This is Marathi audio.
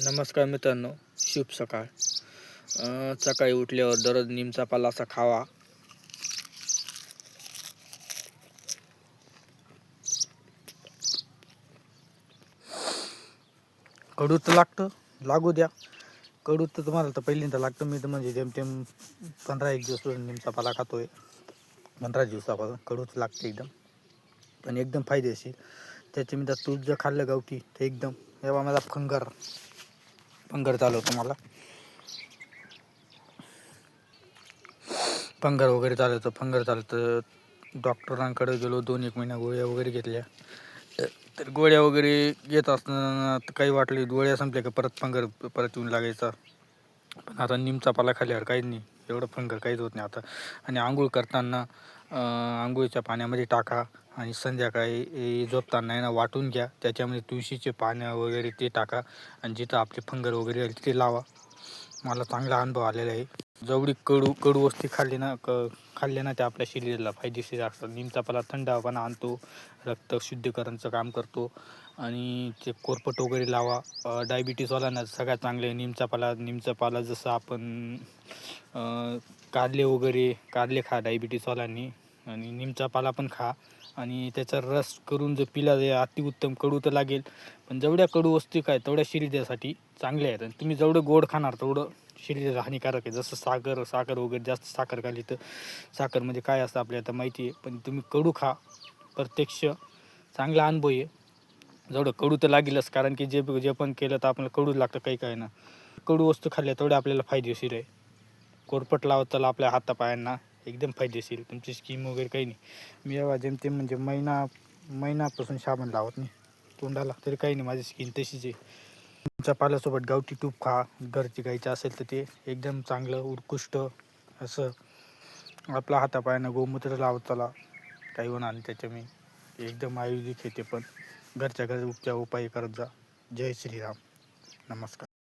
नमस्कार मित्रांनो, शुभ सकाळ. सकाळी उठल्यावर दररोज निमचा पालासा खावा. कडू तर लागतं, लागू द्या. कडू तर तुम्हाला तर पहिल्यांदा लागतं. मी तर म्हणजे जेमतेम 15 दिवस निमचा पाला खातोय. 15 दिवसापासून कडूच लागते एकदम, पण एकदम फायदेशीर. त्याचे मी तर तूप जर खाल्लं गावठी तर एकदम जेव्हा मला पंगर चालवतो मला फंगर चालतं. डॉक्टरांकडे गेलो, 2-1 महिना गोळ्या वगैरे घेतल्या. तर गोळ्या वगैरे घेत असताना काही वाटले, गोळ्या संपल्या की परत येऊन लागायचा. पण आता निमचा पाला खाल्ल्यावर काहीच नाही, एवढं फंगर काहीच होत नाही आता. आणि आंघोळ करताना आंघोळीच्या पाण्यामध्ये टाका आणि संध्याकाळी झोपताना आहे ना वाटून घ्या. त्याच्यामध्ये तुळशीचे पानं वगैरे ते टाका आणि जिथं आपले फंगर वगैरे राहील तिथे लावा. मला चांगला अनुभव आलेला आहे. जेवढी कडू वस्तू खाल्ल्या ना त्या आपल्या शरीराला फायदेशीर असतात. निमचा पाला थंडपणा आणतो, रक्त शुद्धीकरणचं काम करतो आणि ते कोरपट वगैरे लावा. डायबिटीसवाल्यांना सगळ्यात चांगले आहे निमचा पाला. जसं आपण कारले खा डायबिटीसवाल्यांनी, आणि निमचा पाला पण खा आणि त्याचा रस करून जर पिला अतिउत्तम. कडू तर लागेल, पण जेवढ्या कडू वस्तू काय तेवढ्या शरीरासाठी चांगल्या आहेत. आणि तुम्ही जेवढं गोड खाणार तेवढं शरीराला हानिकारक आहे. जसं साखर वगैरे, जास्त साखर खाल्ली तर साखरमध्ये काय असतं आपल्याला आता माहिती आहे. पण तुम्ही कडू खा, प्रत्यक्ष चांगला अनुभव आहे. जेवढं कडू तर लागेलच, कारण की जे पण केलं तर आपल्याला कडू लागतं काही ना. कडू वस्तू खाल्ल्या तेवढ्या आपल्याला फायदेशीर आहे. कोरपट लावत चला आपल्या हातापायांना, एकदम फायदेशीर. तुमची स्कीम वगैरे काही नाही. मी जेव्हा जेमतेम म्हणजे महिनापासून साबण लावत नाही तोंडाला, तरी काही नाही, माझी स्किन तशीच आहे. तुमच्या पाल्यासोबत गावठी तूप खा, घरची गाईचं असेल तर ते एकदम चांगलं उत्कृष्ट असं. आपल्या हातापायांना गोमूत्र लावत चला, काही होणार नाही त्याच्या. मी एकदम आयुर्वेदिक आहे ते पण. घरच्या घरी उपाय करत जा. जय श्रीराम. नमस्कार.